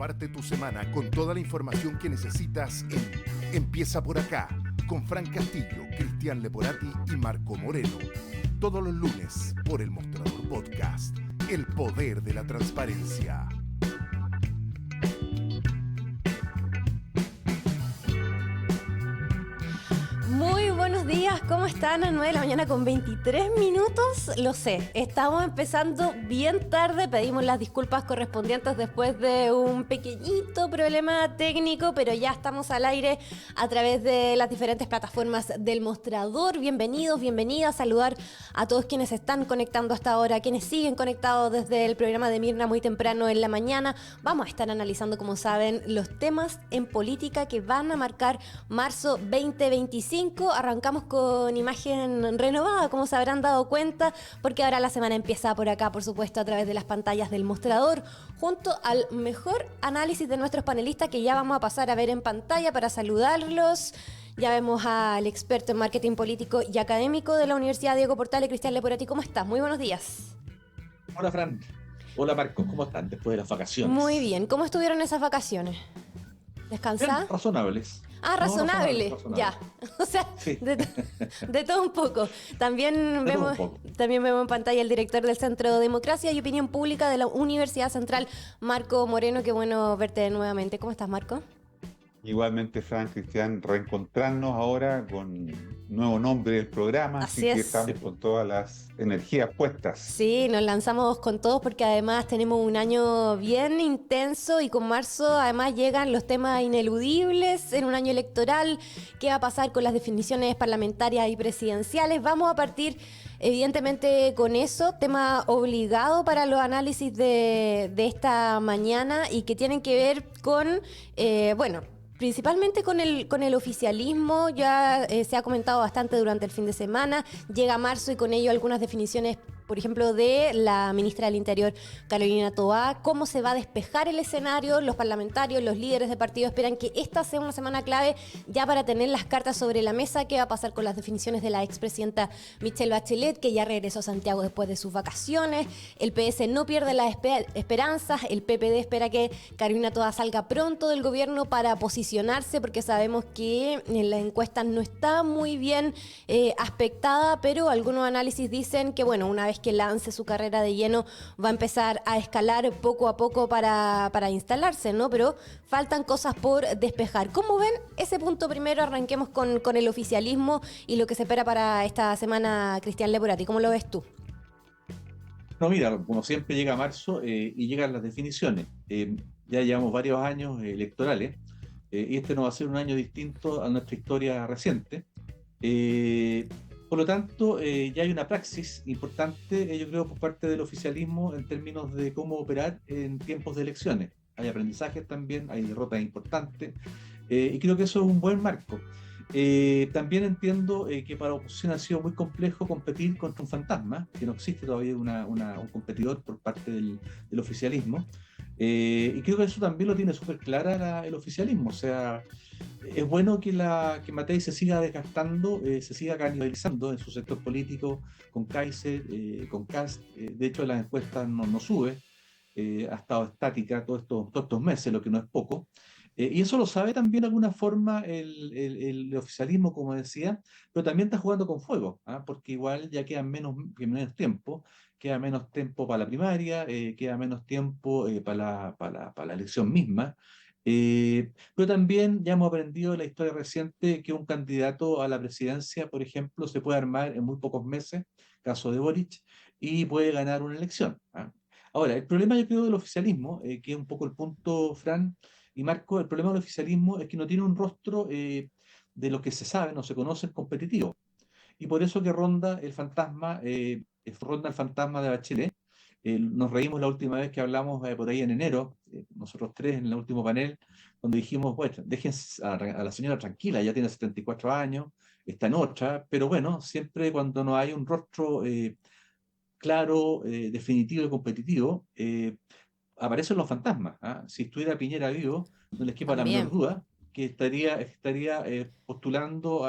Parte tu semana con toda la información que necesitas en Empieza por acá, con Fran Castillo, Cristian Leporati y Marco Moreno. Todos los lunes por El Mostrador Podcast, el poder de la transparencia. Muy buenos días, ¿cómo están? A 9 de la mañana con 23 minutos. Lo sé, estamos empezando bien tarde. Pedimos las disculpas correspondientes después de un pequeñito problema técnico, pero ya estamos al aire a través de las diferentes plataformas del Mostrador. Bienvenidos, bienvenidas. Saludar a todos quienes están conectando hasta ahora, quienes siguen conectados desde el programa de Mirna muy temprano en la mañana. Vamos a estar analizando, como saben, los temas en política que van a marcar marzo 2025. Arrancamos con imagen renovada, como se habrán dado cuenta, porque ahora la semana empieza por acá, por supuesto, a través de las pantallas del Mostrador, junto al mejor análisis de nuestros panelistas que ya vamos a pasar a ver en pantalla para saludarlos. Ya vemos al experto en marketing político y académico de la Universidad Diego Portales, Cristian Leporati. ¿Cómo estás? Muy buenos días. Hola, Fran. Hola, Marco. ¿Cómo están después de las vacaciones? Muy bien. ¿Cómo estuvieron esas vacaciones? ¿Descansadas? Razonables. Ah, razonable, ya. O sea, sí. de todo un poco. También vemos en pantalla el director del Centro de Democracia y Opinión Pública de la Universidad Central, Marco Moreno. Qué bueno verte nuevamente. ¿Cómo estás, Marco? Igualmente, Fran, Cristian, reencontrarnos ahora con nuevo nombre del programa, así que estamos con todas las energías puestas. Sí, nos lanzamos con todos porque además tenemos un año bien intenso y con marzo además llegan los temas ineludibles en un año electoral. ¿Qué va a pasar con las definiciones parlamentarias y presidenciales? Vamos a partir evidentemente con eso, tema obligado para los análisis de esta mañana y que tienen que ver con, principalmente con el oficialismo. Ya se ha comentado bastante durante el fin de semana. Llega marzo y con ello algunas definiciones, por ejemplo, de la ministra del Interior, Carolina Toá. ¿Cómo se va a despejar el escenario? Los parlamentarios, los líderes de partido esperan que esta sea una semana clave ya para tener las cartas sobre la mesa. ¿Qué va a pasar con las definiciones de la expresidenta Michelle Bachelet, que ya regresó a Santiago después de sus vacaciones? El PS no pierde las esperanzas. El PPD espera que Carolina Toá salga pronto del gobierno para posicionarse, porque sabemos que en las encuestas no está muy bien aspectada, pero algunos análisis dicen que, bueno, una vez que lance su carrera de lleno va a empezar a escalar poco a poco para instalarse, ¿no? Pero faltan cosas por despejar. ¿Cómo ven ese punto primero? Arranquemos con el oficialismo y lo que se espera para esta semana, Cristian Leporati. ¿Cómo lo ves tú? No, mira, como siempre llega marzo y llegan las definiciones. Ya llevamos varios años electorales y este no va a ser un año distinto a nuestra historia reciente. Por lo tanto, ya hay una praxis importante, yo creo, por parte del oficialismo en términos de cómo operar en tiempos de elecciones. Hay aprendizajes también, hay derrotas importantes, y creo que eso es un buen marco. También entiendo que para la oposición ha sido muy complejo competir contra un fantasma, que no existe todavía un competidor por parte del oficialismo. Y creo que eso también lo tiene súper clara el oficialismo. O sea, es bueno que Matei se siga desgastando, se siga canibalizando en su sector político con Kaiser, con Kast. De hecho, las encuestas no sube, ha estado estática todos estos meses, lo que no es poco. Y eso lo sabe también de alguna forma el oficialismo, como decía, pero también está jugando con fuego, porque igual ya queda menos tiempo, queda menos tiempo para la primaria, queda menos tiempo para la elección misma. Pero también ya hemos aprendido en la historia reciente que un candidato a la presidencia, por ejemplo, se puede armar en muy pocos meses, caso de Boric, y puede ganar una elección. Ahora, el problema yo creo del oficialismo, que es un poco el punto, Fran y Marco, el problema del oficialismo es que no tiene un rostro de lo que se sabe, no se conoce el competitivo. Y por eso que ronda el fantasma de Bachelet. Nos reímos la última vez que hablamos por ahí en enero, nosotros tres en el último panel, donde dijimos, bueno, dejen a la señora tranquila, ya tiene 74 años, está en otra, pero bueno, siempre cuando no hay un rostro claro, definitivo y competitivo, aparecen los fantasmas. Si estuviera Piñera vivo, no les quepa la menor duda que estaría postulando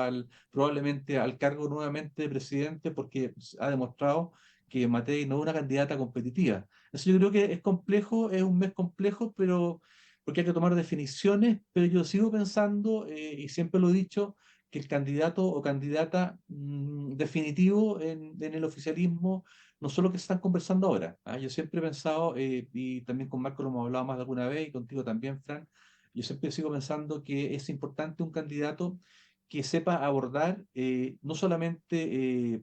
probablemente al cargo nuevamente de presidente, porque ha demostrado que Matei no es una candidata competitiva. Eso yo creo que es complejo, es un mes complejo, pero porque hay que tomar definiciones, pero yo sigo pensando, y siempre lo he dicho, que el candidato o candidata definitivo en el oficialismo no son los que se están conversando ahora. ¿Ah? Yo siempre he pensado, y también con Marco lo hemos hablado más de alguna vez, y contigo también, Fran, yo siempre sigo pensando que es importante un candidato que sepa abordar no solamente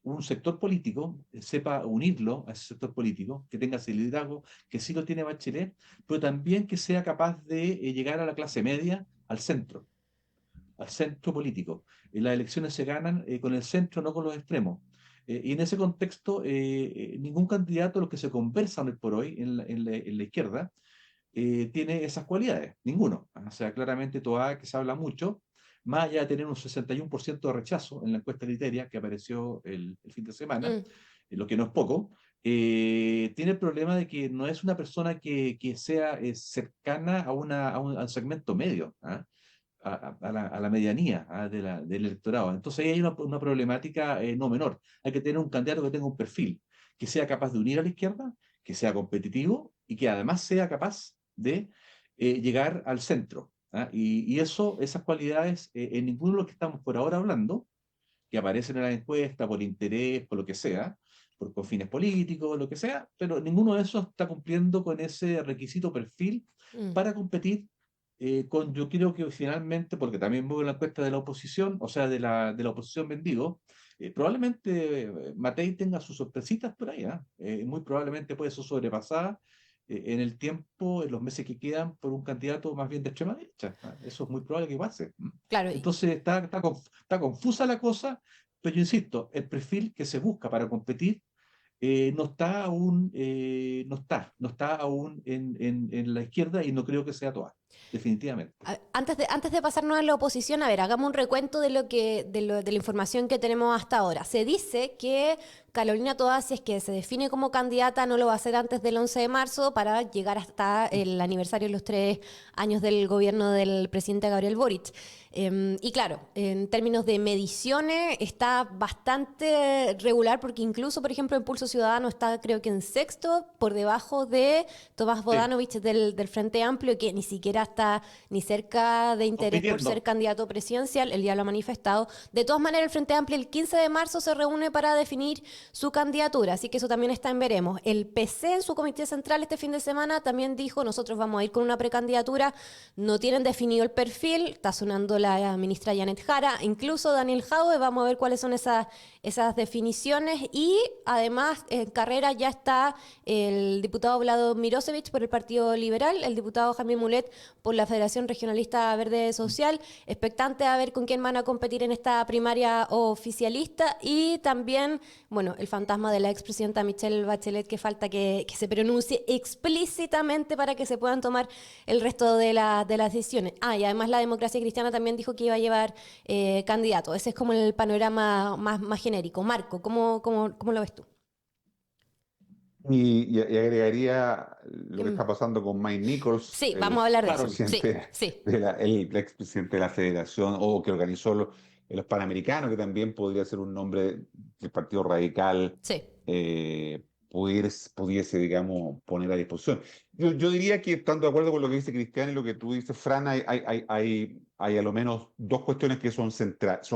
un sector político, sepa unirlo a ese sector político, que tenga ese liderazgo, que sí lo tiene Bachelet, pero también que sea capaz de llegar a la clase media, al centro político. Las elecciones se ganan con el centro, no con los extremos. Y en ese contexto, ningún candidato, los que se conversan hoy por hoy en la izquierda, tiene esas cualidades, ninguno. O sea, claramente Toá, que se habla mucho, más allá de tener un 61% de rechazo en la encuesta Criteria que apareció el fin de semana, lo que no es poco, tiene el problema de que no es una persona que sea cercana al segmento medio, ¿ah? A la medianía del electorado. Entonces ahí hay una problemática no menor. Hay que tener un candidato que tenga un perfil, que sea capaz de unir a la izquierda, que sea competitivo y que además sea capaz de llegar al centro. ¿Ah? Y esas cualidades, en ninguno de los que estamos por ahora hablando, que aparecen en la encuesta por interés, por lo que sea, con fines políticos, lo que sea, pero ninguno de esos está cumpliendo con ese requisito perfil para competir yo creo que finalmente, porque también veo en la encuesta de la oposición, o sea, de la oposición vendido, probablemente Matei tenga sus sorpresitas por ahí, ¿ah? Muy probablemente puede ser sobrepasada en el tiempo, en los meses que quedan, por un candidato más bien de extrema derecha. ¿Ah? Eso es muy probable que pase. Claro. Entonces está confusa la cosa, pero yo insisto, el perfil que se busca para competir no está aún, no está aún en la izquierda y no creo que sea toda, definitivamente. Antes de pasarnos a la oposición, a ver, hagamos un recuento de la información que tenemos hasta ahora. Se dice que Carolina Toá, si es que se define como candidata, no lo va a hacer antes del 11 de marzo para llegar hasta el aniversario de los 3 años del gobierno del presidente Gabriel Boric. Y claro, en términos de mediciones está bastante regular porque incluso, por ejemplo, Impulso Ciudadano está creo que en sexto, por debajo de Tomás Bodanovich del Frente Amplio, que ni siquiera está ni cerca de interés por ser candidato presidencial, él ya lo ha manifestado. De todas maneras, el Frente Amplio el 15 de marzo se reúne para definir su candidatura, así que eso también está en veremos. El PC en su comité central este fin de semana también dijo, nosotros vamos a ir con una precandidatura, no tienen definido el perfil, está sonando la ministra Janet Jara, incluso Daniel Jadwe, vamos a ver cuáles son esas definiciones y además en carrera ya está el diputado Vlado Mirosevich por el Partido Liberal, el diputado Jaime Mulet por la Federación Regionalista Verde Social, expectante a ver con quién van a competir en esta primaria oficialista y también, bueno, el fantasma de la expresidenta Michelle Bachelet que falta que se pronuncie explícitamente para que se puedan tomar el resto de las decisiones. Y además la Democracia Cristiana también dijo que iba a llevar candidato. Ese es como el panorama más genérico. Marco, ¿cómo lo ves tú? Y agregaría lo que está pasando con Mike Nichols. Sí, vamos a hablar de eso. Sí. El expresidente de la federación o que organizó los Panamericanos, que también podría ser un nombre del Partido Radical. Sí. Pudiese, digamos, poner a disposición. Yo diría que, estando de acuerdo con lo que dice Cristian y lo que tú dices, Fran, hay a lo menos dos cuestiones que son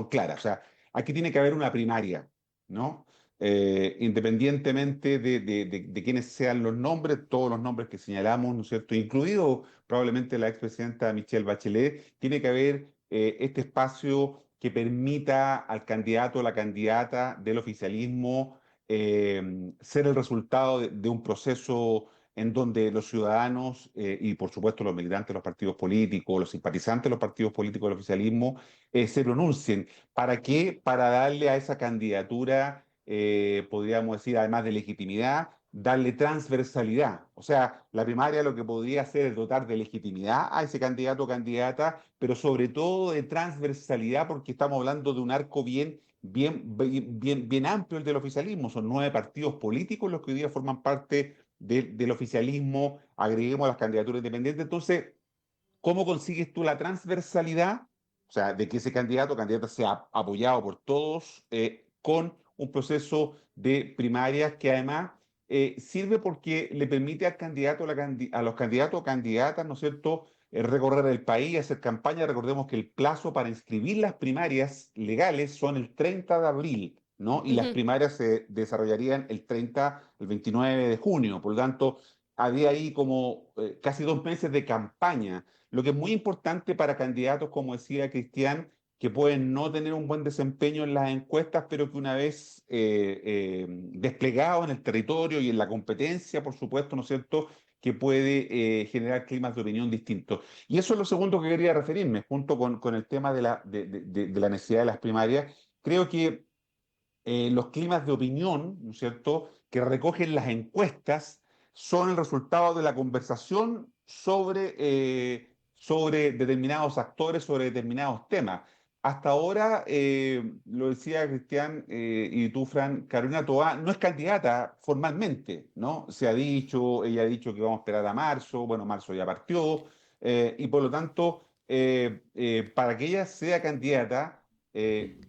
claras. O sea, aquí tiene que haber una primaria, ¿no? Independientemente de quiénes sean los nombres, todos los nombres que señalamos, ¿no es cierto? Incluido probablemente la expresidenta Michelle Bachelet, tiene que haber este espacio que permita al candidato o la candidata del oficialismo ser el resultado de un proceso en donde los ciudadanos y por supuesto los militantes de los partidos políticos, los simpatizantes de los partidos políticos del oficialismo se pronuncien. ¿Para qué? Para darle a esa candidatura, podríamos decir, además de legitimidad, darle transversalidad. O sea, la primaria lo que podría hacer es dotar de legitimidad a ese candidato o candidata, pero sobre todo de transversalidad porque estamos hablando de un arco bien amplio el del oficialismo. Son 9 partidos políticos los que hoy día forman parte del oficialismo, agreguemos a las candidaturas independientes. Entonces, ¿cómo consigues tú la transversalidad? O sea, de que ese candidato o candidata sea apoyado por todos con un proceso de primarias que además sirve porque le permite al candidato, a los candidatos o candidatas, ¿no es cierto?, recorrer el país, hacer campaña. Recordemos que el plazo para inscribir las primarias legales son el 30 de abril, ¿no? Y las Ujú. primarias se desarrollarían el 29 de junio. Por lo tanto, había ahí como casi 2 meses de campaña, lo que es muy importante para candidatos, como decía Cristian, que pueden no tener un buen desempeño en las encuestas, pero que una vez desplegados en el territorio y en la competencia, por supuesto, ¿no es cierto?, que puede generar climas de opinión distintos. Y eso es lo segundo que quería referirme, junto con el tema de la necesidad de las primarias. Creo que los climas de opinión, ¿no es cierto?, que recogen las encuestas son el resultado de la conversación sobre determinados actores, sobre determinados temas. Hasta ahora, lo decía Cristian y tú, Fran, Carolina Toá no es candidata formalmente, ¿no? Ella ha dicho que vamos a esperar a marzo, bueno, marzo ya partió, y por lo tanto, para que ella sea candidata, eh,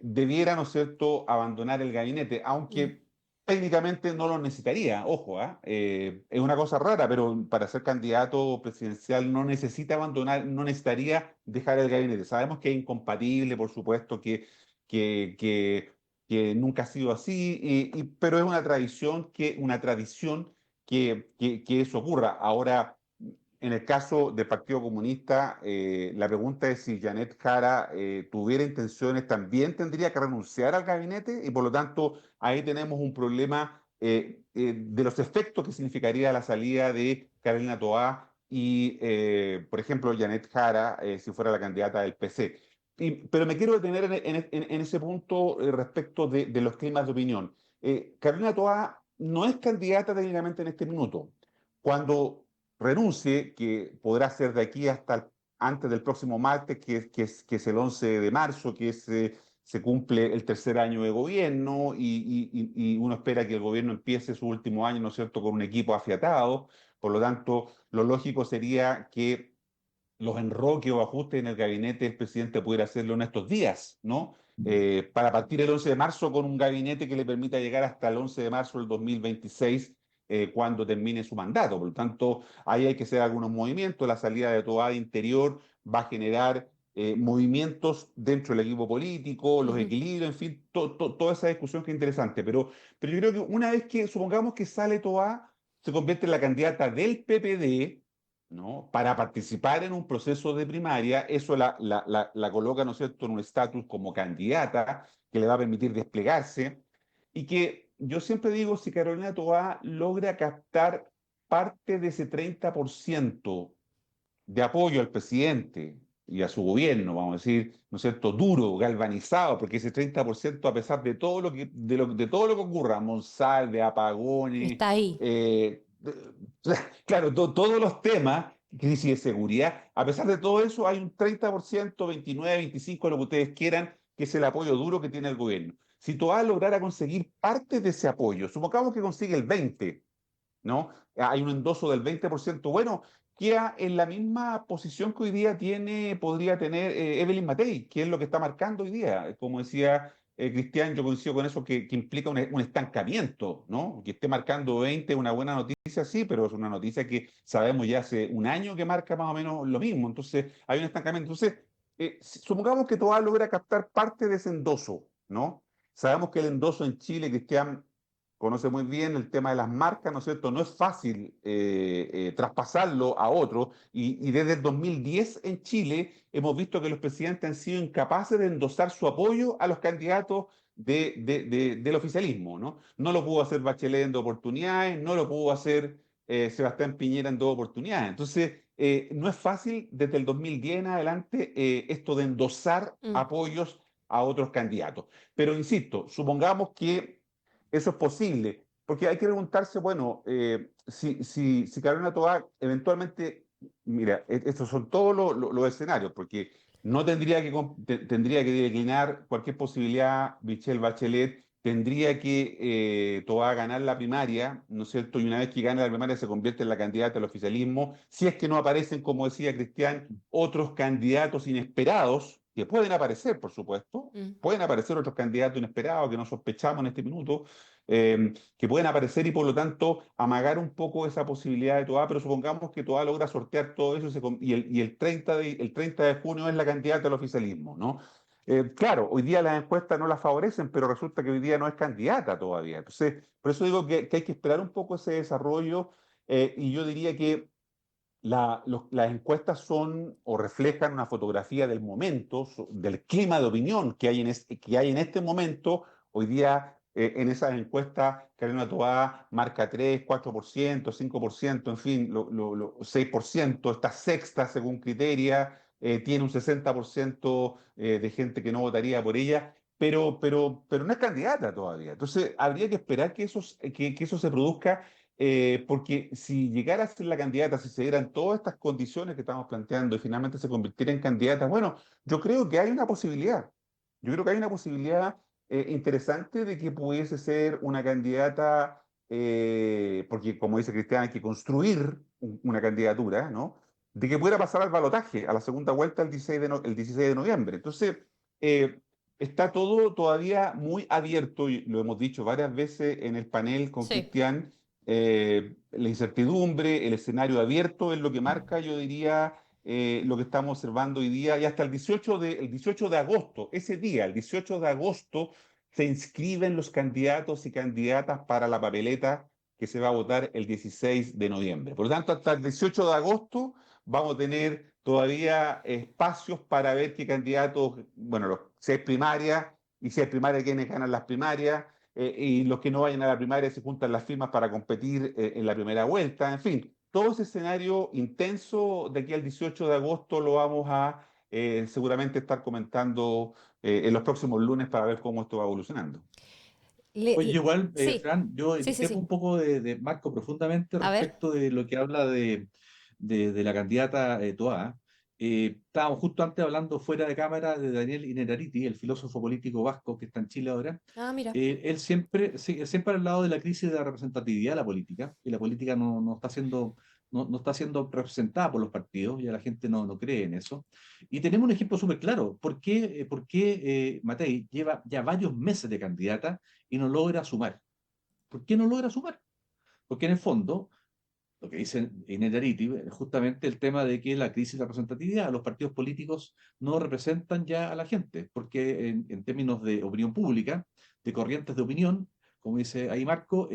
debiera, ¿no es cierto?, abandonar el gabinete, Mm. aunque técnicamente no lo necesitaría, ojo, ¿ah? Es una cosa rara, pero para ser candidato presidencial no necesita abandonar, no necesitaría dejar el gabinete. Sabemos que es incompatible, por supuesto, que, que, que nunca ha sido así, pero es una tradición que eso ocurra. Ahora, en el caso del Partido Comunista, la pregunta es si Janet Jara tuviera intenciones, también tendría que renunciar al gabinete, y por lo tanto ahí tenemos un problema de los efectos que significaría la salida de Carolina Toá y, por ejemplo, Janet Jara, si fuera la candidata del PC. Pero me quiero detener en ese punto respecto de los climas de opinión. Carolina Toá no es candidata técnicamente en este minuto. Cuando renuncie, que podrá ser de aquí hasta antes del próximo martes, que es el 11 de marzo, se cumple el tercer año de gobierno, y uno espera que el gobierno empiece su último año, ¿no es cierto?, con un equipo afiatado. Por lo tanto, lo lógico sería que los enroques o ajustes en el gabinete del presidente pudiera hacerlo en estos días, ¿no? Para partir el 11 de marzo con un gabinete que le permita llegar hasta el 11 de marzo del 2026, cuando termine su mandato. Por lo tanto, ahí hay que hacer algunos movimientos. La salida de Toá de Interior va a generar movimientos dentro del equipo político, los Ujú. equilibrios, en fin, toda esa discusión que es interesante. Pero yo creo que una vez que, supongamos que sale Toá, se convierte en la candidata del PPD, ¿no?, para participar en un proceso de primaria. Eso la coloca, ¿no es cierto?, en un estatus como candidata que le va a permitir desplegarse, y que yo siempre digo, si Carolina Toá logra captar parte de ese 30% de apoyo al presidente y a su gobierno, vamos a decir, ¿no es cierto?, duro, galvanizado, porque ese 30%, a pesar de todo de todo lo que ocurra, Monsalve, apagones, Está ahí. claro, todos los temas, crisis de seguridad, a pesar de todo eso, hay un 30%, 29, 25, lo que ustedes quieran, que es el apoyo duro que tiene el gobierno. Si Toá lograra conseguir parte de ese apoyo, supongamos que consigue el 20%, ¿no? Hay un endoso del 20%. Bueno, queda en la misma posición que hoy día podría tener Evelyn Matei, que es lo que está marcando hoy día. Como decía Cristian, yo coincido con eso, que implica un estancamiento, ¿no? Que esté marcando 20 es una buena noticia, sí, pero es una noticia que sabemos ya hace un año que marca más o menos lo mismo. Entonces, hay un estancamiento. Entonces, supongamos que Toá logra captar parte de ese endoso, ¿no? Sabemos que el endoso en Chile, Cristian conoce muy bien el tema de las marcas, ¿no es cierto? No es fácil traspasarlo a otro, y desde el 2010 en Chile hemos visto que los presidentes han sido incapaces de endosar su apoyo a los candidatos del oficialismo, ¿no? No lo pudo hacer Bachelet en 2 oportunidades, no lo pudo hacer Sebastián Piñera en 2 oportunidades. Entonces, no es fácil desde el 2010 en adelante esto de endosar Mm. apoyos a otros candidatos. Pero insisto, supongamos que eso es posible, porque hay que preguntarse, bueno, si Carolina Toá eventualmente, mira, estos son todos los escenarios, porque no tendría que declinar cualquier posibilidad Michelle Bachelet, tendría que Toá ganar la primaria, ¿no es cierto? Y una vez que gana la primaria se convierte en la candidata al oficialismo, si es que no aparecen, como decía Cristian, otros candidatos inesperados que pueden aparecer, por supuesto, Mm. pueden aparecer otros candidatos inesperados que no sospechamos en este minuto, que pueden aparecer y por lo tanto amagar un poco esa posibilidad de Toá, pero supongamos que Toá logra sortear todo eso y el 30 de junio es la candidata al oficialismo, ¿no? Claro, hoy día las encuestas no la favorecen, pero resulta que hoy día no es candidata todavía. Entonces, por eso digo que hay que esperar un poco ese desarrollo y yo diría que las encuestas son o reflejan una fotografía del momento, del clima de opinión que hay en este momento. Hoy día en esas encuestas, Carolina Toá marca 3, 4%, 5%, en fin, 6%, está sexta según Criteria, tiene un 60% de gente que no votaría por ella. Pero no es candidata todavía. Entonces, habría que esperar que eso se produzca porque si llegara a ser la candidata, si se dieran todas estas condiciones que estamos planteando y finalmente se convirtiera en candidata, bueno, yo creo que hay una posibilidad. Yo creo que hay una posibilidad interesante de que pudiese ser una candidata, porque como dice Cristian, hay que construir una candidatura, ¿no? De que pudiera pasar al balotaje, a la segunda vuelta el 16 de noviembre. Entonces, eh, está todo todavía muy abierto, y lo hemos dicho varias veces en el panel con Sí. Cristian, la incertidumbre, el escenario abierto es lo que marca, yo diría, lo que estamos observando hoy día y hasta el 18 de agosto, ese día, el 18 de agosto, se inscriben los candidatos y candidatas para la papeleta que se va a votar el 16 de noviembre. Por lo tanto, hasta el 18 de agosto vamos a tener todavía espacios para ver qué candidatos, bueno, si hay primarias y si hay primarias, quiénes ganan las primarias y los que no vayan a la primaria se juntan las firmas para competir en la primera vuelta. En fin, todo ese escenario intenso de aquí al 18 de agosto lo vamos a seguramente estar comentando en los próximos lunes para ver cómo esto va evolucionando. Oye, igual, Sí, Fran, yo sí, sí, discrepo sí. un poco de Marco profundamente A ver. respecto de lo que habla de la candidata Toá. Estábamos justo antes hablando fuera de cámara de Daniel Innerarity, el filósofo político vasco que está en Chile ahora. Ah, mira. Él siempre, sí, siempre ha hablado de la crisis de la representatividad de la política, y la política no está siendo, no está siendo representada por los partidos, ya la gente no cree en eso. Y tenemos un ejemplo súper claro. ¿Por qué Matei lleva ya varios meses de candidata y no logra sumar? ¿Por qué no logra sumar? Porque en el fondo, lo que dice Innerarity es justamente el tema de que la crisis de representatividad, los partidos políticos no representan ya a la gente, porque en términos de opinión pública, de corrientes de opinión, como dice ahí Marco,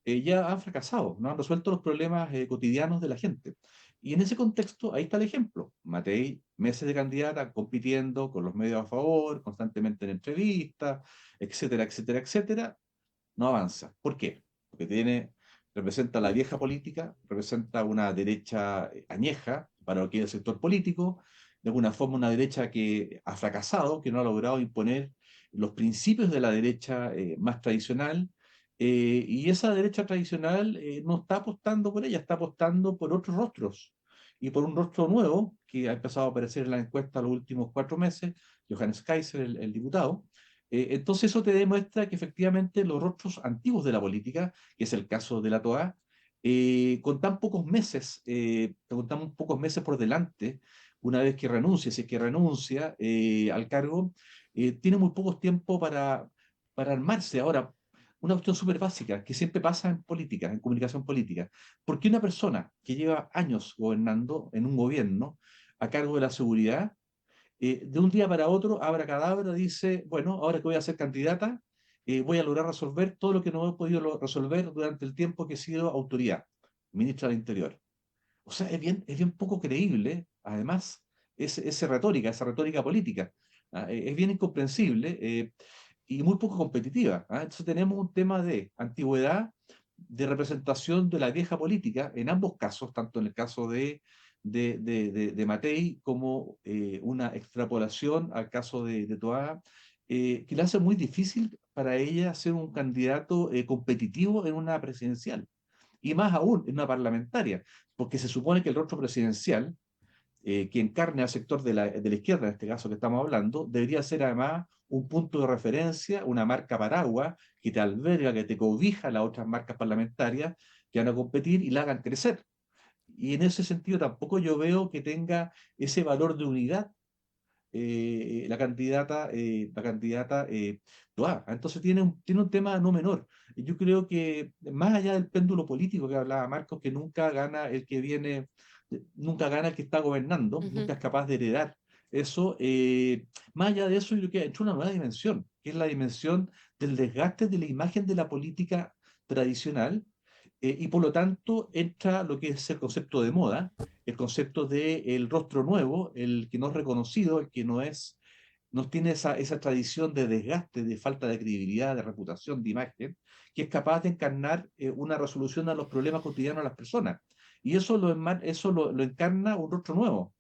ya han fracasado, no han resuelto los problemas cotidianos de la gente. Y en ese contexto, ahí está el ejemplo. Matei, meses de candidata, compitiendo con los medios a favor, constantemente en entrevistas, etcétera, etcétera, etcétera, no avanza. ¿Por qué? Porque representa la vieja política, representa una derecha añeja para lo que es el sector político, de alguna forma una derecha que ha fracasado, que no ha logrado imponer los principios de la derecha más tradicional, y esa derecha tradicional no está apostando por ella, está apostando por otros rostros y por un rostro nuevo que ha empezado a aparecer en la encuesta los últimos 4 meses, Johannes Kaiser, el diputado. Entonces eso te demuestra que efectivamente los rostros antiguos de la política, que es el caso de la Toa, con tan pocos meses por delante, una vez que renuncia, si es que renuncia al cargo, tiene muy pocos tiempo para armarse. Ahora, una cuestión súper básica, que siempre pasa en política, en comunicación política. ¿Por qué una persona que lleva años gobernando en un gobierno a cargo de la seguridad, de un día para otro, abracadabra, dice, bueno, ahora que voy a ser candidata, voy a lograr resolver todo lo que no he podido resolver durante el tiempo que he sido autoridad, ministra del Interior? O sea, es bien poco creíble, además, esa retórica política. Es bien incomprensible y muy poco competitiva. Entonces tenemos un tema de antigüedad, de representación de la vieja política, en ambos casos, tanto en el caso de Matei como una extrapolación al caso de Toá, que le hace muy difícil para ella ser un candidato competitivo en una presidencial, y más aún en una parlamentaria, porque se supone que el rostro presidencial que encarne al sector de la izquierda, en este caso que estamos hablando, debería ser además un punto de referencia, una marca paraguas que te alberga, que te cobija las otras marcas parlamentarias que van a competir y la hagan crecer. Y en ese sentido tampoco yo veo que tenga ese valor de unidad la candidata Toá. Entonces tiene un tema no menor. Yo creo que más allá del péndulo político que hablaba Marcos, que nunca gana el que viene, nunca gana el que está gobernando, nunca es capaz de heredar eso. Más allá de eso, yo creo que ha hecho una nueva dimensión, que es la dimensión del desgaste de la imagen de la política tradicional, y por lo tanto entra lo que es el concepto de moda, el concepto de el rostro nuevo, el que no es reconocido, el que no tiene esa tradición de desgaste, de falta de credibilidad, de reputación, de imagen, que es capaz de encarnar una resolución a los problemas cotidianos de las personas. Y eso lo encarna un rostro nuevo.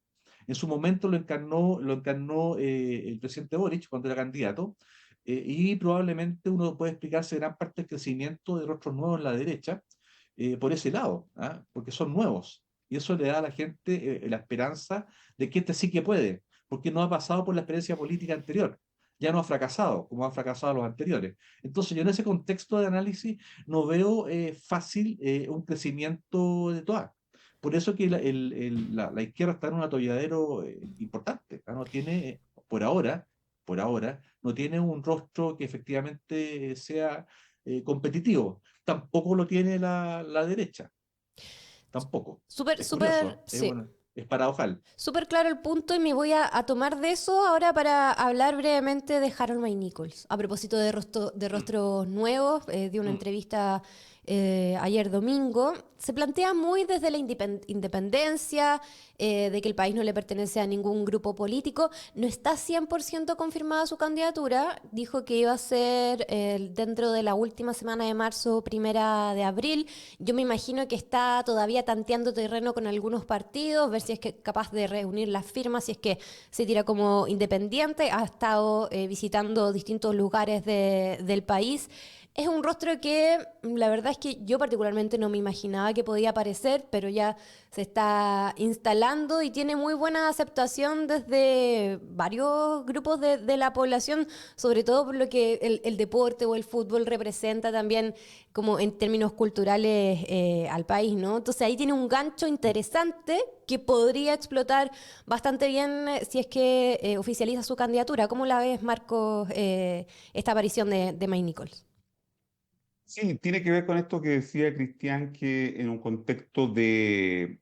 En su momento lo encarnó el presidente Boric cuando era candidato, y probablemente uno puede explicarse gran parte del crecimiento de rostros nuevos en la derecha por ese lado, ¿ah? Porque son nuevos. Y eso le da a la gente la esperanza de que este sí que puede, porque no ha pasado por la experiencia política anterior. Ya no ha fracasado, como han fracasado los anteriores. Entonces, yo en ese contexto de análisis no veo fácil un crecimiento de todas. Por eso que la izquierda está en un atolladero importante. ¿Ah? No tiene, por ahora, no tiene un rostro que efectivamente sea competitivo. Tampoco lo tiene la derecha, tampoco. Súper, Es curioso, súper, sí. bueno, es paradojal. Súper claro el punto y me voy a tomar de eso ahora para hablar brevemente de Harold May Nichols. A propósito de rostros nuevos, dio una Mm. entrevista ayer domingo. Se plantea muy desde la independencia, de que el país no le pertenece a ningún grupo político. No está 100% confirmada su candidatura. Dijo que iba a ser dentro de la última semana de marzo, primera de abril. Yo me imagino que está todavía tanteando terreno con algunos partidos, ver si es capaz de reunir las firmas, si es que se tira como independiente. Ha estado visitando distintos lugares del país. Es un rostro que la verdad es que yo particularmente no me imaginaba que podía aparecer, pero ya se está instalando y tiene muy buena aceptación desde varios grupos de la población, sobre todo por lo que el deporte o el fútbol representa también como en términos culturales al país, ¿no? Entonces ahí tiene un gancho interesante que podría explotar bastante bien si es que oficializa su candidatura. ¿Cómo la ves, Marcos, esta aparición de May Nichols? Sí, tiene que ver con esto que decía Cristian, que en un contexto de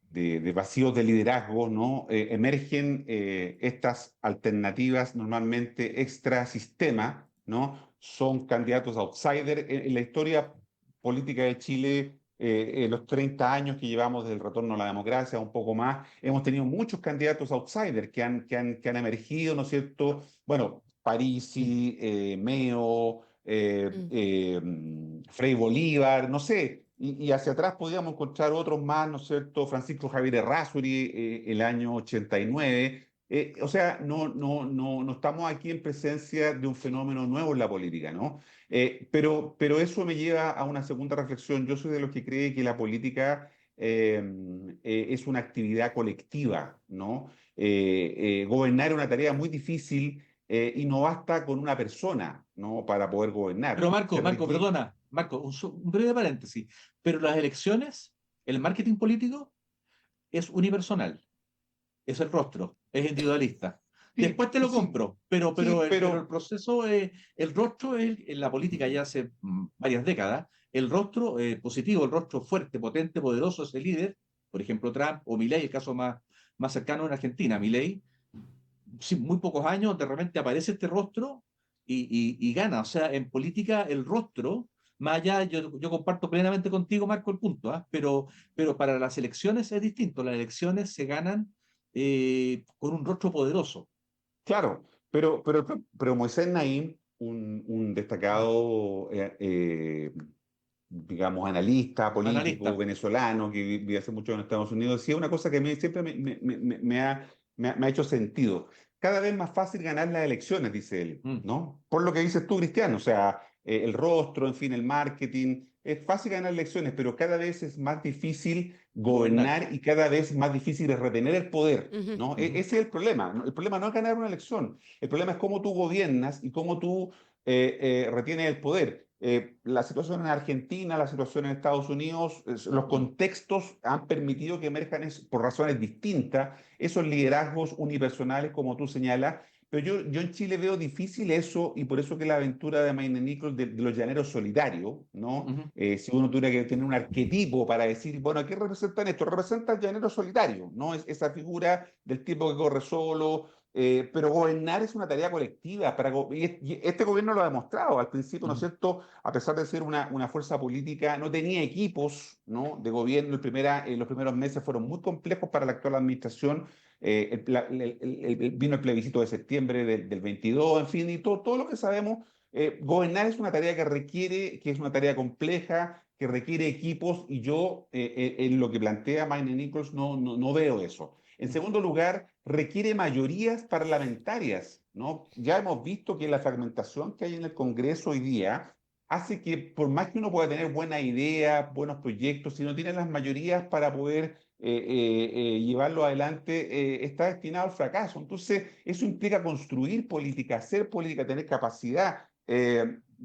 vacíos de liderazgo, ¿no? Emergen estas alternativas normalmente extra sistema, ¿no? Son candidatos outsider. En la historia política de Chile, en los 30 años que llevamos desde el retorno a la democracia, un poco más, hemos tenido muchos candidatos outsider que han emergido, ¿no es cierto? Bueno, Parisi, Meo, Mm. Frei Bolívar, no sé, y hacia atrás podíamos encontrar otros más, ¿no es cierto? Francisco Javier Errázuriz, el año 89. O sea, no estamos aquí en presencia de un fenómeno nuevo en la política, ¿no? Pero eso me lleva a una segunda reflexión. Yo soy de los que cree que la política es una actividad colectiva, ¿no? Gobernar es una tarea muy difícil y no basta con una persona, ¿no? Para poder Pero gobernar. Marco, perdona, Marco, un breve paréntesis. Pero las elecciones, el marketing político es unipersonal, es el rostro, es individualista. Sí, Después te lo sí, compro, pero, sí, pero el proceso, el rostro es, en la política ya hace varias décadas, el rostro positivo, el rostro fuerte, potente, poderoso, es el líder, por ejemplo Trump o Milei, el caso más cercano en Argentina. Milei, sí, muy pocos años, de repente aparece este rostro y gana. O sea, en política el rostro, más allá, yo comparto plenamente contigo, Marco, el punto, ¿ah? Pero para las elecciones es distinto. Las elecciones se ganan con un rostro poderoso. claro, pero Moisés Naim, un destacado, digamos, analista político Analista. venezolano que vive hace mucho en Estados Unidos, decía una cosa que a mí siempre me ha hecho sentido. Cada vez más fácil ganar las elecciones, dice él, Mm. ¿no? Por lo que dices tú, Cristiano, o sea, el rostro, en fin, el marketing. Es fácil ganar elecciones, pero cada vez es más difícil Gobernar. gobernar y cada vez más difícil es retener el poder, Ujú. ¿no? Ujú. Ese es el problema. ¿No? El problema no es ganar una elección, el problema es cómo tú gobiernas y cómo tú retienes el poder. La situación en Argentina, la situación en Estados Unidos, los Mm. contextos han permitido que emerjan por razones distintas esos liderazgos unipersonales, como tú señalas, Pero yo en Chile veo difícil eso y por eso que la aventura de Maine Nichols de los llaneros solitarios, ¿no? Ujú. Si uno tuviera que tener un arquetipo para decir, bueno, ¿qué representan esto? Representa el llanero solitario, ¿no? Es esa figura del tipo que corre solo, pero gobernar es una tarea colectiva. Y este gobierno lo ha demostrado. Al principio, ¿no es Ujú. cierto? A pesar de ser una fuerza política, no tenía equipos, ¿no? De gobierno. Los primeros meses fueron muy complejos para la actual administración. Vino el plebiscito de septiembre del 22, en fin, y todo lo que sabemos. Gobernar es una tarea que es una tarea compleja, que requiere equipos, y yo en lo que plantea Maine Nichols no veo eso. En segundo lugar, requiere mayorías parlamentarias, ¿no? Ya hemos visto que la fragmentación que hay en el Congreso hoy día hace que por más que uno pueda tener buenas ideas, buenos proyectos, si no tiene las mayorías para poder llevarlo adelante, está destinado al fracaso. Entonces, eso implica construir política, hacer política, tener capacidad.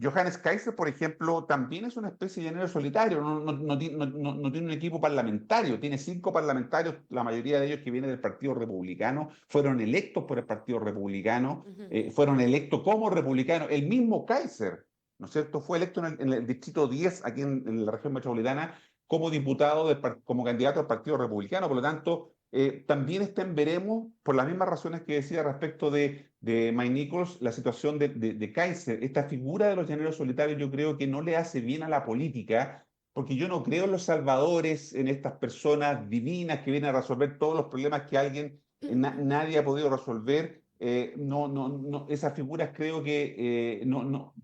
Johannes Kaiser, por ejemplo, también es una especie de llanero solitario, no tiene un equipo parlamentario, tiene 5 parlamentarios, la mayoría de ellos que vienen del Partido Republicano, fueron electos por el Partido Republicano, Ujú. fueron electos como republicanos. El mismo Kaiser, ¿no es cierto?, fue electo en el distrito 10 aquí en la región metropolitana como diputado, como candidato al Partido Republicano. Por lo tanto, también está en veremos, por las mismas razones que decía respecto de Mike Nichols, la situación de Kaiser. Esta figura de los llaneros solitarios yo creo que no le hace bien a la política, porque yo no creo en los salvadores, en estas personas divinas que vienen a resolver todos los problemas que nadie ha podido resolver. Esas figuras creo que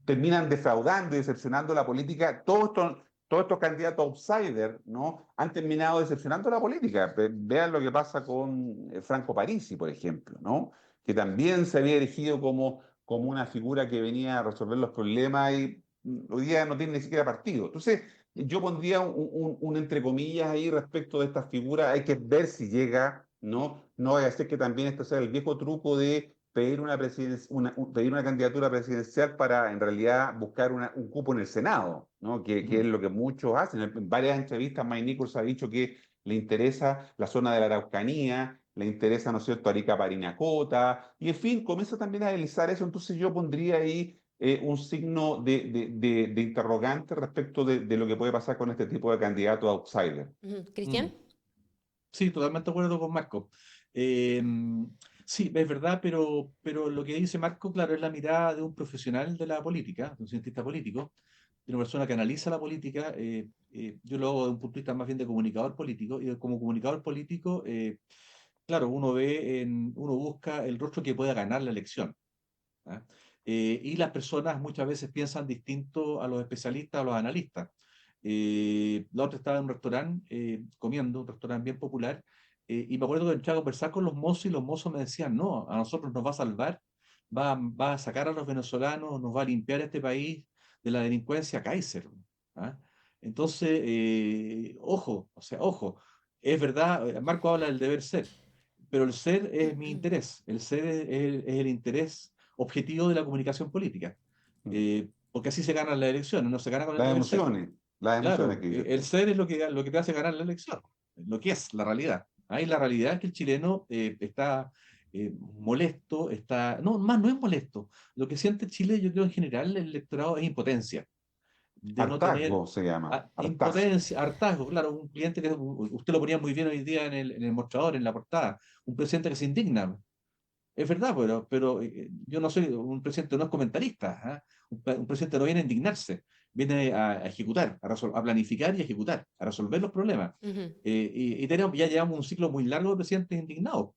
terminan defraudando y decepcionando la política. Todos estos candidatos outsider, ¿no? Han terminado decepcionando la política. Vean lo que pasa con Franco Parisi, por ejemplo, ¿no? Que también se había erigido como una figura que venía a resolver los problemas y hoy día no tiene ni siquiera partido. Entonces, yo pondría un entre comillas ahí respecto de estas figuras. Hay que ver si llega, ¿no? No vaya a ser que también esto sea el viejo truco de pedir pedir una candidatura presidencial para en realidad buscar un cupo en el Senado, ¿no? Que es Ujú. lo que muchos hacen. En varias entrevistas, Mike Nichols ha dicho que le interesa la zona de la Araucanía, le interesa, ¿no es cierto?, Arica Parinacota, y en fin, comienza también a analizar eso. Entonces yo pondría ahí un signo de interrogante respecto de lo que puede pasar con este tipo de candidatos outsider. Ujú. Mm. ¿Cristian? Sí, totalmente de acuerdo con Marco. Eh, sí, es verdad, pero lo que dice Marco, claro, es la mirada de un profesional de la política, de un cientista político, de una persona que analiza la política. Yo lo hago de un punto de vista más bien de comunicador político, y como comunicador político, claro, uno busca el rostro que pueda ganar la elección. ¿Ah? Y las personas muchas veces piensan distinto a los especialistas, a los analistas. La otra estaba en un restaurante comiendo, un restaurante bien popular, y me acuerdo que entré a conversar con los mozos y los mozos me decían, no, a nosotros nos va a salvar, va a sacar a los venezolanos, nos va a limpiar este país de la delincuencia Kaiser. ¿Ah? Entonces, ojo, o sea, ojo, es verdad, Marco habla del deber ser, pero el ser es mi interés, el ser es el interés objetivo de la comunicación política. Porque así se ganan las elecciones, no se gana con el Las deber ser. emociones, las emociones Claro, que dices el tú. ser es lo que te hace ganar la elección, lo que es la realidad. Ahí la realidad es que el chileno está molesto, no, más no es molesto. Lo que siente Chile, yo creo en general, el electorado es impotencia, de no tener Hartazgo se llama, hartazgo. impotencia, hartazgo, claro, un cliente que usted lo ponía muy bien hoy día en el mostrador, en la portada, un presidente que se indigna. Es verdad, pero yo no soy un presidente, no es comentarista. ¿Ah? Un presidente no viene a indignarse, viene a ejecutar, a planificar y ejecutar, a resolver los problemas. Ujú. Ya llevamos un ciclo muy largo de presidentes indignados.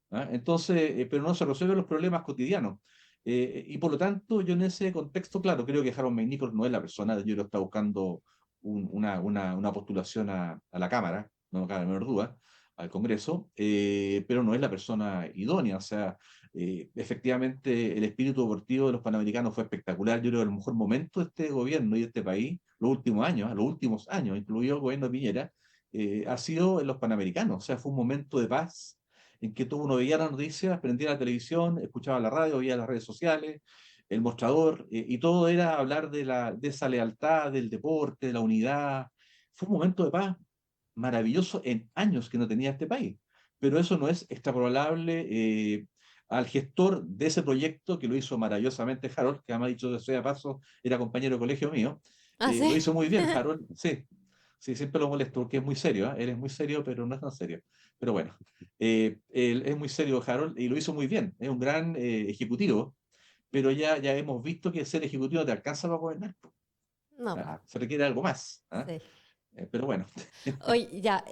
¿Ah? Entonces, pero no se resuelven los problemas cotidianos. Y por lo tanto, yo en ese contexto, claro, creo que Harold Nichols no es la persona, yo creo que está buscando una postulación a la Cámara, no cabe la menor duda, al Congreso, pero no es la persona idónea. O sea, efectivamente, el espíritu deportivo de los panamericanos fue espectacular. Yo creo que el mejor momento de este gobierno y de este país, los últimos años, incluido el gobierno de Piñera, ha sido en los panamericanos. O sea, fue un momento de paz en que todo uno veía las noticias, prendía la televisión, escuchaba la radio, veía las redes sociales, el mostrador, y todo era hablar de esa lealtad, del deporte, de la unidad. Fue un momento de paz maravilloso en años que no tenía este país. Pero eso no es extrapolable al gestor de ese proyecto, que lo hizo maravillosamente Harold, que además dicho de sea paso, era compañero de colegio mío. ¿Ah, Lo sí? hizo muy bien Harold, sí. Sí, siempre lo molesto porque es muy serio, ¿eh? Él es muy serio, pero no es tan serio. Pero bueno, él es muy serio, Harold, y lo hizo muy bien. Es un gran ejecutivo, pero ya hemos visto que ser ejecutivo no te alcanza para gobernar. No, pues, Se requiere algo más. ¿Ah? sí. Pero bueno, Oye, ya,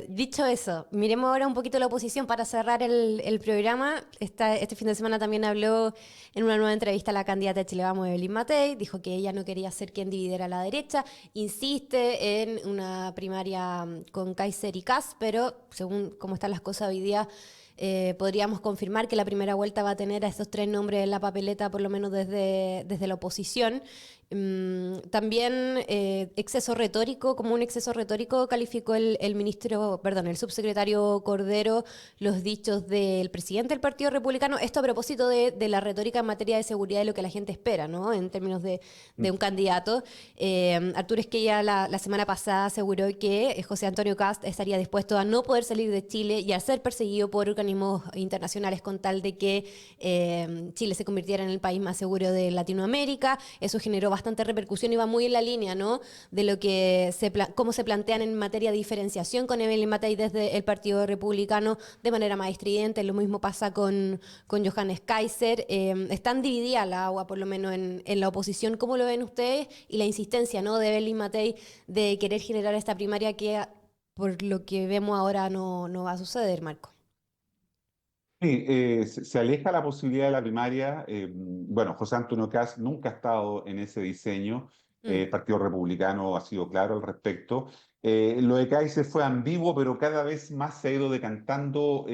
dicho eso, miremos ahora un poquito la oposición para cerrar el programa. Este fin de semana también habló en una nueva entrevista la candidata de Chile Vamos, Evelyn Matei. Dijo que ella no quería ser quien dividiera a la derecha. Insiste en una primaria con Kaiser y Kass, pero según cómo están las cosas hoy día, podríamos confirmar que la primera vuelta va a tener a estos tres nombres en la papeleta, por lo menos desde la oposición. También exceso retórico, como un exceso retórico calificó el subsecretario Cordero los dichos del presidente del Partido Republicano. Esto a propósito de la retórica en materia de seguridad y lo que la gente espera, ¿no? En términos de un candidato. Arturo Esquella la semana pasada aseguró que José Antonio Kast estaría dispuesto a no poder salir de Chile y a ser perseguido por organismos internacionales con tal de que Chile se convirtiera en el país más seguro de Latinoamérica. Eso generó bastante repercusión y va muy en la línea, ¿no? De lo que cómo se plantean en materia de diferenciación con Evelyn Matei desde el Partido Republicano de manera más estridente. Lo mismo pasa con Johannes Kaiser. Están divididas la agua, por lo menos en la oposición. ¿Cómo lo ven ustedes? Y la insistencia, ¿no?, de Evelyn Matei de querer generar esta primaria que, por lo que vemos ahora, no va a suceder, Marco. Sí, se aleja la posibilidad de la primaria. Bueno, José Antonio Kast nunca ha estado en ese diseño. Mm. El Partido Republicano ha sido claro al respecto. Lo de Kaiser fue ambiguo, pero cada vez más se ha ido decantando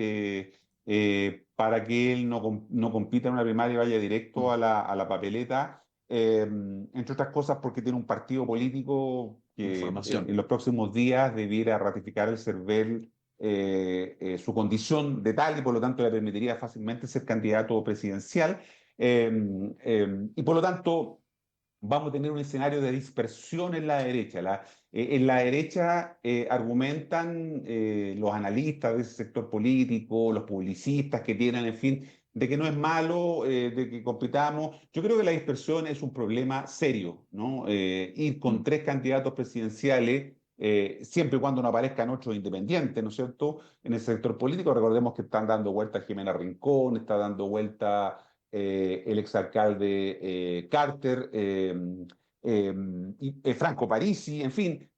para que él no compita en una primaria y vaya directo a la papeleta. Entre otras cosas porque tiene un partido político que información. en los próximos días debiera ratificar el CERVEL su condición de tal y por lo tanto le permitiría fácilmente ser candidato presidencial. Y por lo tanto vamos a tener un escenario de dispersión en la derecha. En la derecha argumentan los analistas de ese sector político, los publicistas que tienen, en fin, de que no es malo, de que compitamos. Yo creo que la dispersión es un problema serio, ¿no? Ir con tres candidatos presidenciales, siempre y cuando no aparezcan otros independientes, ¿no es cierto? En el sector político, recordemos que están dando vuelta Jimena Rincón, está dando vuelta el exalcalde Carter, Franco Parisi, en fin,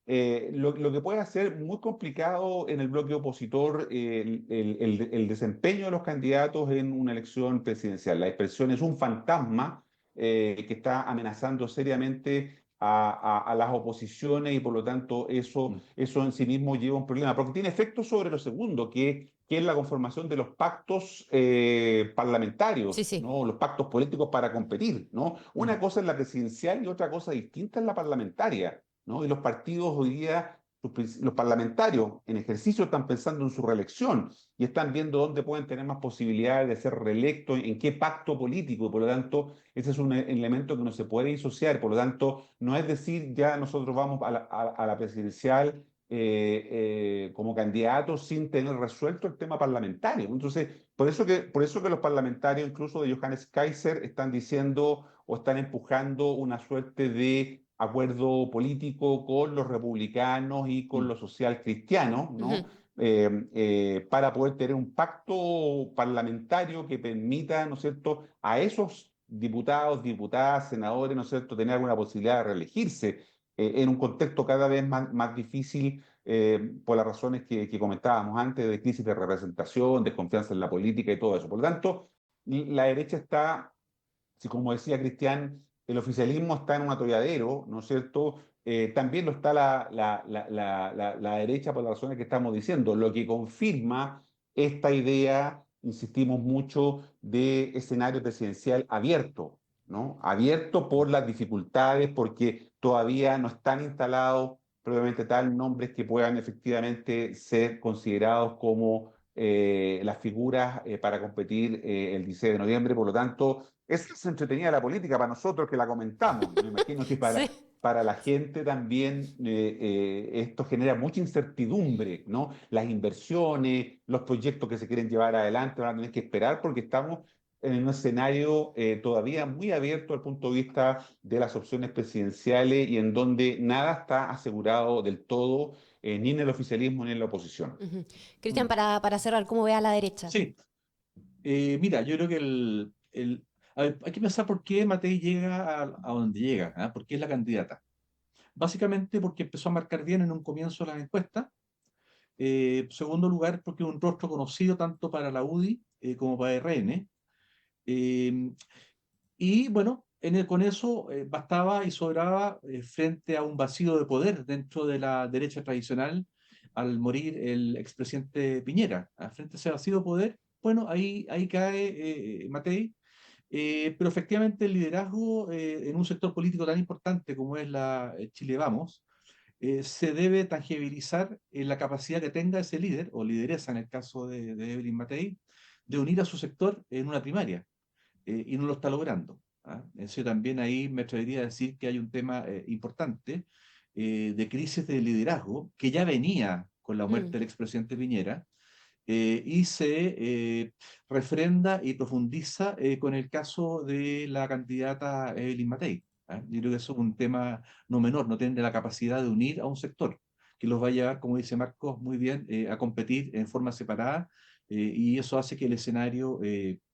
lo que puede hacer muy complicado en el bloque opositor el desempeño de los candidatos en una elección presidencial. La expresión es un fantasma que está amenazando seriamente a las oposiciones y por lo tanto eso en sí mismo lleva un problema, porque tiene efectos sobre lo segundo, que es la conformación de los pactos Sí, parlamentarios, sí. ¿no? Los pactos políticos para competir, ¿no? Una cosa es la presidencial y otra cosa distinta es la parlamentaria, ¿no? Y los partidos hoy día, los parlamentarios en ejercicio están pensando en su reelección y están viendo dónde pueden tener más posibilidades de ser reelectos, en qué pacto político, y por lo tanto, ese es un elemento que no se puede disociar, por lo tanto, no es decir, ya nosotros vamos a la presidencial como candidatos sin tener resuelto el tema parlamentario. Entonces, por eso que los parlamentarios, incluso de Johannes Kaiser, están diciendo o están empujando una suerte de acuerdo político con los republicanos y con los socialcristianos, Ujú. ¿no? Para poder tener un pacto parlamentario que permita, ¿no es cierto?, a esos diputados, diputadas, senadores, ¿no es cierto?, tener alguna posibilidad de reelegirse en un contexto cada vez más difícil por las razones que comentábamos antes, de crisis de representación, desconfianza en la política y todo eso. Por lo tanto, la derecha está, si como decía Cristian, el oficialismo está en un atolladero, ¿no es cierto? También lo está la derecha por las razones que estamos diciendo, lo que confirma esta idea, insistimos mucho, de escenario presidencial abierto, ¿no? Abierto por las dificultades, porque todavía no están instalados probablemente tal nombres que puedan efectivamente ser considerados como las figuras para competir el 16 de noviembre. Por lo tanto, es entretenida la política para nosotros que la comentamos. Me imagino que Sí. para la gente también esto genera mucha incertidumbre, ¿no? Las inversiones, los proyectos que se quieren llevar adelante van a tener que esperar porque estamos en un escenario todavía muy abierto al punto de vista de las opciones presidenciales y en donde nada está asegurado del todo, ni en el oficialismo ni en la oposición. Uh-huh. Cristian, para cerrar, ¿cómo ve a la derecha? Sí, mira, yo creo que a ver, hay que pensar por qué Matei llega a donde llega, ¿ah? ¿Por qué es la candidata? Básicamente porque empezó a marcar bien en un comienzo las encuestas. Segundo lugar, porque es un rostro conocido tanto para la UDI como para RN. Y bueno, con eso bastaba y sobraba frente a un vacío de poder dentro de la derecha tradicional al morir el expresidente Piñera. Frente a ese vacío de poder, bueno, ahí cae Matei. Pero efectivamente el liderazgo en un sector político tan importante como es la Chile Vamos, se debe tangibilizar en la capacidad que tenga ese líder, o lideresa en el caso de Evelyn Matei, de unir a su sector en una primaria, y no lo está logrando. Eso también ahí me atrevería a decir que hay un tema importante de crisis de liderazgo que ya venía con la muerte del expresidente Piñera, y se refrenda y profundiza con el caso de la candidata Evelyn Matei. Yo creo que eso es un tema no menor, no tiene la capacidad de unir a un sector, que los va a llevar, como dice Marcos, muy bien, a competir en forma separada, y eso hace que el escenario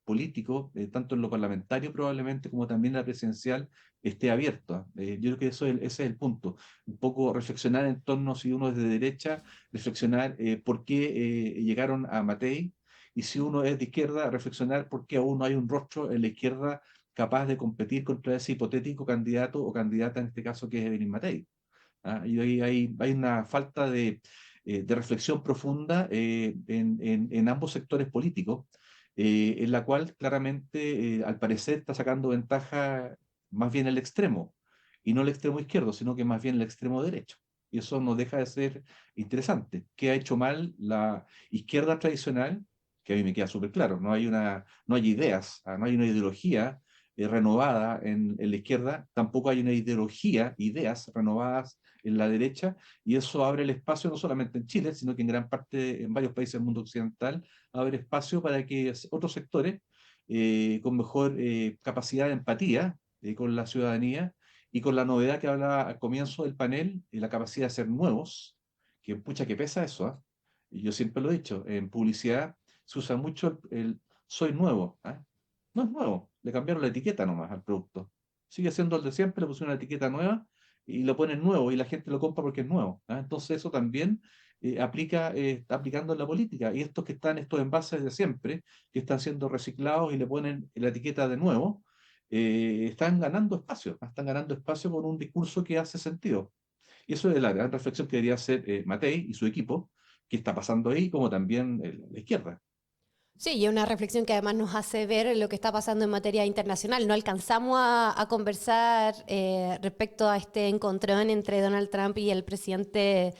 político, tanto en lo parlamentario probablemente como también en la presidencial, esté abierto. Yo creo que ese es el punto. Un poco reflexionar en torno, si uno es de derecha, reflexionar por qué llegaron a Matei, y si uno es de izquierda, reflexionar por qué aún no hay un rostro en la izquierda capaz de competir contra ese hipotético candidato o candidata, en este caso, que es Evelyn Matei. Y hay una falta de reflexión profunda en ambos sectores políticos, en la cual claramente, al parecer, está sacando ventaja más bien el extremo, y no el extremo izquierdo, sino que más bien el extremo derecho. Y eso no deja de ser interesante. ¿Qué ha hecho mal la izquierda tradicional? Que a mí me queda súper claro, no hay ideas, no hay una ideología renovada en la izquierda, tampoco hay una ideas renovadas en la derecha, y eso abre el espacio no solamente en Chile, sino que en gran parte, en varios países del mundo occidental, abre espacio para que otros sectores con mejor capacidad de empatía con la ciudadanía, y con la novedad que hablaba al comienzo del panel, la capacidad de ser nuevos, que pucha que pesa eso. Y yo siempre lo he dicho, en publicidad se usa mucho el soy nuevo. No es nuevo, le cambiaron la etiqueta nomás al producto. Sigue siendo el de siempre, le pusieron una etiqueta nueva y lo ponen nuevo y la gente lo compra porque es nuevo. Entonces eso también está aplicando en la política. Y estos envases de siempre, que están siendo reciclados y le ponen la etiqueta de nuevo, están ganando espacio con un discurso que hace sentido. Y eso es la gran reflexión que debería hacer Matei y su equipo, que está pasando ahí, como también la izquierda. Sí, y una reflexión que además nos hace ver lo que está pasando en materia internacional. No alcanzamos a conversar respecto a este encontrón entre Donald Trump y el presidente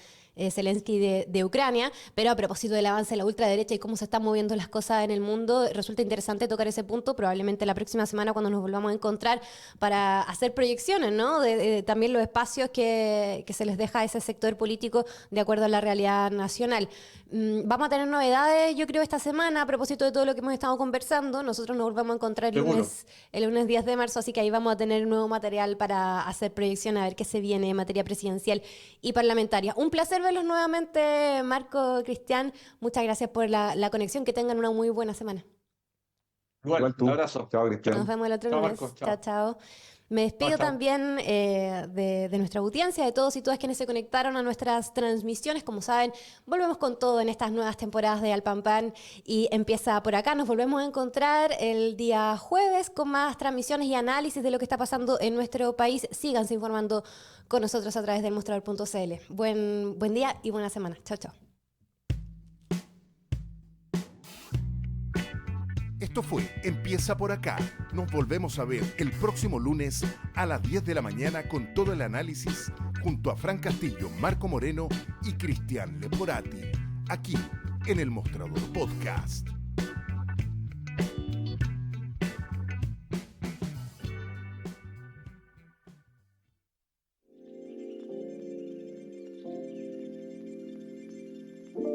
Zelensky de Ucrania, pero a propósito del avance de la ultraderecha y cómo se están moviendo las cosas en el mundo, resulta interesante tocar ese punto, probablemente la próxima semana cuando nos volvamos a encontrar para hacer proyecciones, ¿no? De también los espacios que se les deja a ese sector político de acuerdo a la realidad nacional. Vamos a tener novedades, yo creo, esta semana a propósito de todo lo que hemos estado conversando. Nosotros nos volvamos a encontrar el lunes 10 de marzo, así que ahí vamos a tener nuevo material para hacer proyección, a ver qué se viene en materia presidencial y parlamentaria. Un placer verlos nuevamente, Marco, Cristian. Muchas gracias por la conexión. Que tengan una muy buena semana. Igual tú. Un abrazo. Chao, Cristian. Nos vemos el otro lunes. Marcos, chao, chao. Me despido también de nuestra audiencia, de todos y todas quienes se conectaron a nuestras transmisiones. Como saben, volvemos con todo en estas nuevas temporadas de Al Pan Pan y empieza por acá. Nos volvemos a encontrar el día jueves con más transmisiones y análisis de lo que está pasando en nuestro país. Síganse informando con nosotros a través del mostrador.cl. Buen día y buena semana. Chao, chao. Esto fue Empieza por acá. Nos volvemos a ver el próximo lunes a las 10 de la mañana con todo el análisis junto a Fran Castillo, Marco Moreno y Cristian Leporati, aquí en el Mostrador Podcast.